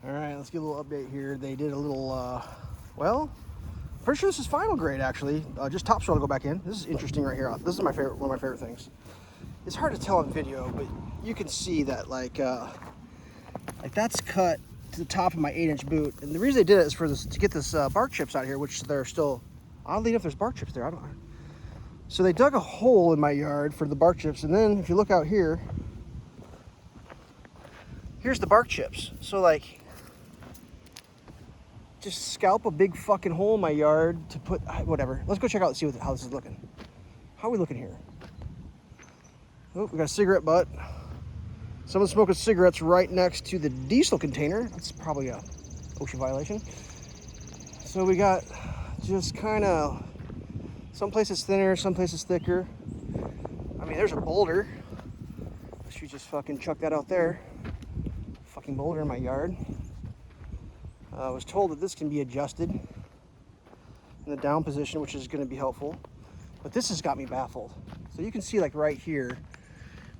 All right, let's get a little update here. They did a little, well, pretty sure this is final grade actually. Just topsoil to go back in. This is interesting right here. This is my favorite, one of my favorite things. It's hard to tell on video, but you can see that like that's cut to the top of my 8-inch boot. And the reason they did it is for this, to get this bark chips out here, which they're still, oddly enough, there's bark chips there. I don't know. So they dug a hole in my yard for the bark chips. And then if you look out here, here's the bark chips. So like, just scalp a big fucking hole in my yard to put, whatever. Let's go check out and see how this is looking. How are we looking here? Oh, we got a cigarette butt. Someone's smoking cigarettes right next to the diesel container. That's probably a OSHA violation. So we got just kind of, some places thinner, some places thicker. I mean, there's a boulder. I should just fucking chuck that out there. Fucking boulder in my yard. I was told that this can be adjusted in the down position, which is going to be helpful. But this has got me baffled. So you can see like right here,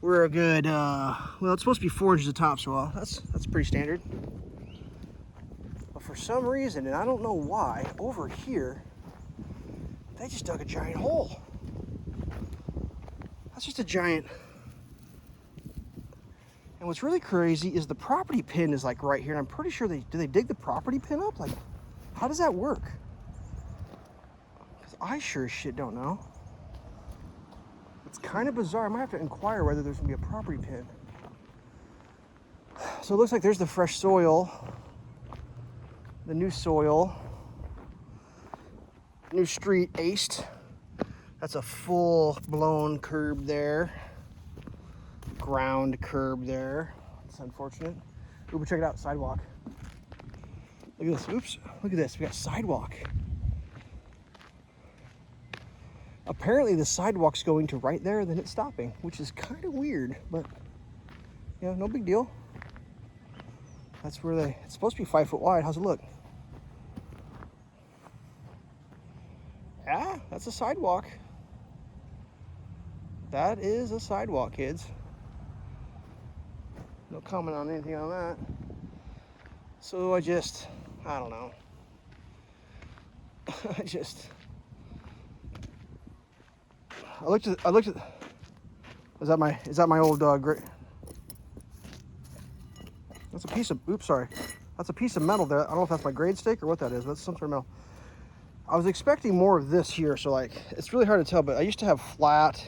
we're a good, well, it's supposed to be 4 inches of topsoil. That's pretty standard. But for some reason, and I don't know why, over here, they just dug a giant hole. That's just a giant. And what's really crazy is the property pin is like right here. And I'm pretty sure do they dig the property pin up? Like, how does that work? Because I sure as shit don't know. It's kind of bizarre. I might have to inquire whether there's gonna be a property pin. So it looks like there's the fresh soil, the new soil, new street aced. That's a full blown curb there. Ground curb there. It's unfortunate. Ooh, but check it out, sidewalk. Look at this. Oops. Look at this. We got sidewalk. Apparently the sidewalk's going to right there, then it's stopping, which is kind of weird, but yeah, no big deal. That's where it's supposed to be 5 foot wide. How's it look? Yeah, that's a sidewalk. That is a sidewalk, kids. No comment on anything on that. So I don't know. I looked at, is that my old great? That's a piece of, oops, sorry. That's a piece of metal there. I don't know if that's my grade stake or what that is, but it's some sort of metal. I was expecting more of this here, so like, it's really hard to tell, but I used to have flat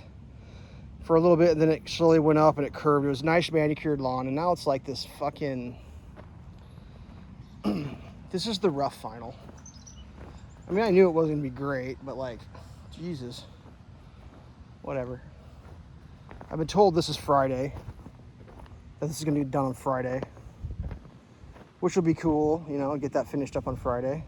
for a little bit, and then it slowly went up and it curved. It was nice manicured lawn, and now it's like this fucking, this is the rough final. I mean, I knew it wasn't gonna be great, but like, Jesus, whatever. I've been told this is Friday, that this is gonna be done on Friday, which will be cool, you know, get that finished up on Friday.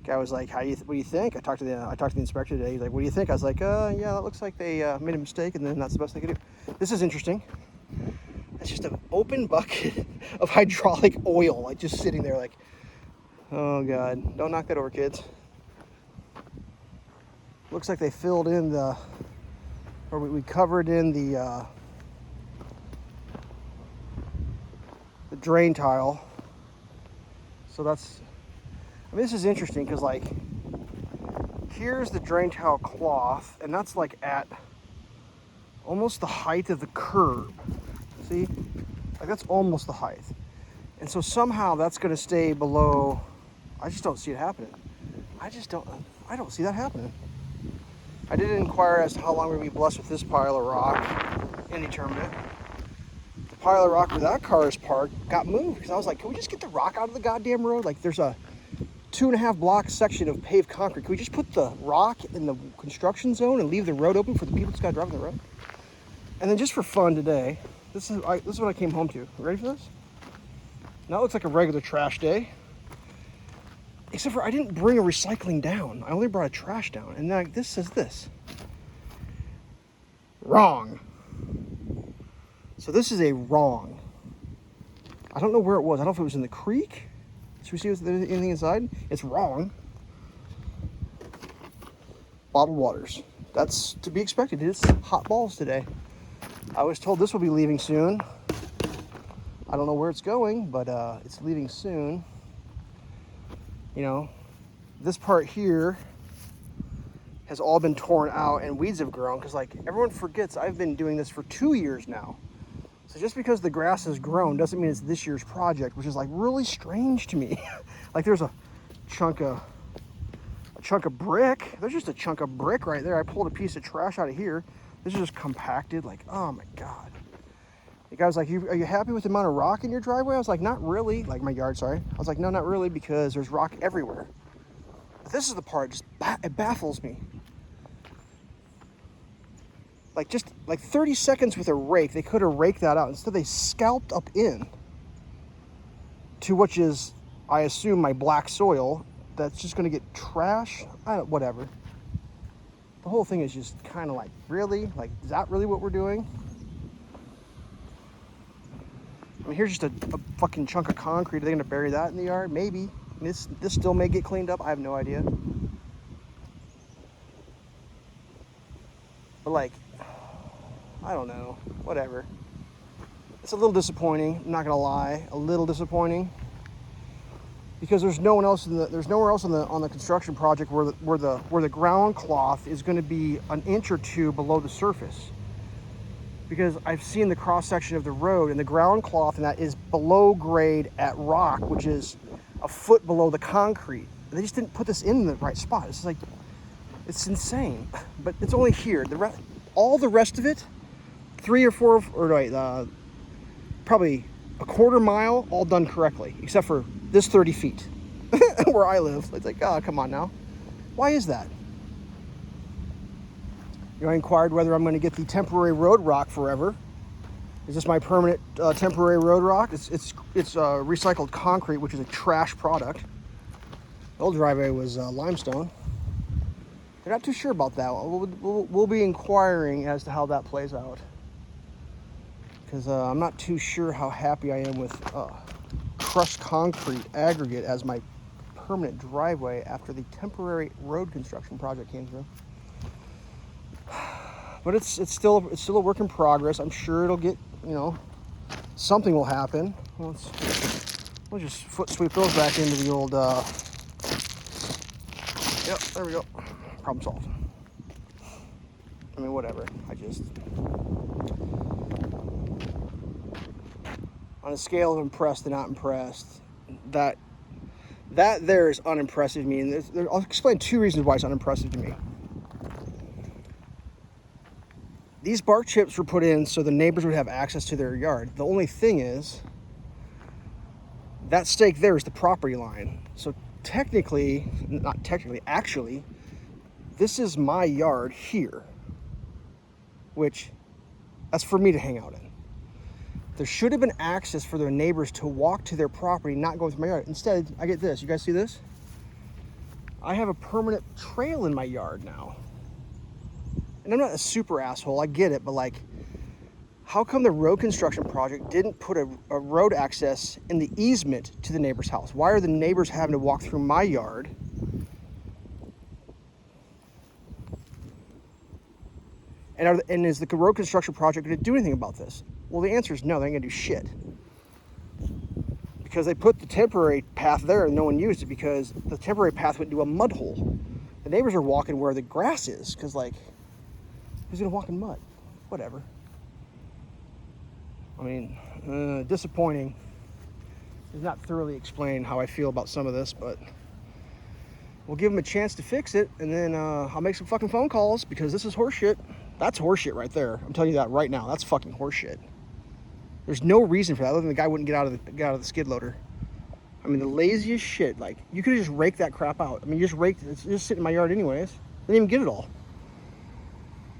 Guy was like, what do you think? I talked to the inspector today. He's like, what do you think? I was like, yeah, that looks like they made a mistake, and then that's the best they could do. This is interesting. It's just an open bucket of hydraulic oil, like just sitting there like, oh God, don't knock that over, kids. Looks like they filled in we covered in the drain tile. So that's, I mean, this is interesting because like, here's the drain tile cloth, and that's like at almost the height of the curb. See, like that's almost the height. And so somehow that's gonna stay below. I just don't see it happening. I don't see that happening. I did inquire as to how long we're gonna be blessed with this pile of rock. Indeterminate. The pile of rock where that car is parked got moved because I was like, can we just get the rock out of the goddamn road? Like there's a 2.5 block section of paved concrete. Can we just put the rock in the construction zone and leave the road open for the people that's got to drive on the road? And then just for fun today, this is what I came home to. Ready for this? Now it looks like a regular trash day. Except for I didn't bring a recycling down. I only brought a trash down. And then this says this. Wrong. So this is a wrong. I don't know where it was. I don't know if it was in the creek. Should we see if there's anything inside? It's wrong. Bottled waters. That's to be expected. It's hot balls today. I was told this will be leaving soon. I don't know where it's going, but it's leaving soon. You know, this part here has all been torn out and weeds have grown, because like everyone forgets I've been doing this for 2 years now. So just because the grass has grown doesn't mean it's this year's project, which is like really strange to me. Like there's a chunk of brick. There's just a chunk of brick right there. I pulled a piece of trash out of here. This is just compacted. Like, oh my God. The guy was like, are you happy with the amount of rock in your driveway? I was like, not really. Like my yard, sorry. I was like, no, not really, because there's rock everywhere. But this is the part, it baffles me. Like just like 30 seconds with a rake, they could have raked that out. Instead, they scalped up in to which is, I assume, my black soil. That's just going to get trash. Whatever. The whole thing is just kind of like, really? Like, is that really what we're doing? I mean, here's just a fucking chunk of concrete. Are they going to bury that in the yard? Maybe. This still may get cleaned up. I have no idea. But like, I don't know. Whatever. It's a little disappointing. I'm not gonna lie. A little disappointing. Because there's nowhere else on the construction project where the ground cloth is going to be an inch or two below the surface. Because I've seen the cross section of the road, and the ground cloth and that is below grade at rock, which is a foot below the concrete. They just didn't put this in the right spot. It's like, it's insane. But it's only here. All the rest of it, probably a quarter mile, all done correctly, except for this 30 feet where I live. It's like, oh, come on now. Why is that? You know, I inquired whether I'm going to get the temporary road rock forever. Is this my permanent temporary road rock? It's recycled concrete, which is a trash product. The old driveway was limestone. They're not too sure about that. We'll be inquiring as to how that plays out. Because I'm not too sure how happy I am with crushed concrete aggregate as my permanent driveway after the temporary road construction project came through. But it's still a work in progress. I'm sure it'll get, something will happen. We'll just foot sweep those back into the old. Yep, there we go. Problem solved. I mean, whatever. On a scale of impressed to not impressed, that there is unimpressive to me. And I'll explain 2 reasons why it's unimpressive to me. These bark chips were put in so the neighbors would have access to their yard. The only thing is, that stake there is the property line. So actually, this is my yard here, which that's for me to hang out in. There should have been access for their neighbors to walk to their property, not go through my yard. Instead, I get this. You guys see this? I have a permanent trail in my yard now. And I'm not a super asshole, I get it, but like, how come the road construction project didn't put a road access in the easement to the neighbor's house? Why are the neighbors having to walk through my yard? And is the road construction project going to do anything about this? Well, the answer is no, they ain't going to do shit. Because they put the temporary path there and no one used it because the temporary path went into a mud hole. The neighbors are walking where the grass is because, like, who's going to walk in mud? Whatever. I mean, disappointing. Does not thoroughly explain how I feel about some of this, but we'll give them a chance to fix it, and then I'll make some fucking phone calls because this is horseshit. That's horseshit right there. I'm telling you that right now. That's fucking horseshit. There's no reason for that other than the guy wouldn't get out of the skid loader. I mean, the laziest shit. Like, you could have just raked that crap out. I mean, you just raked it. It's just sitting in my yard anyways. Didn't even get it all.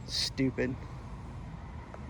Stupid.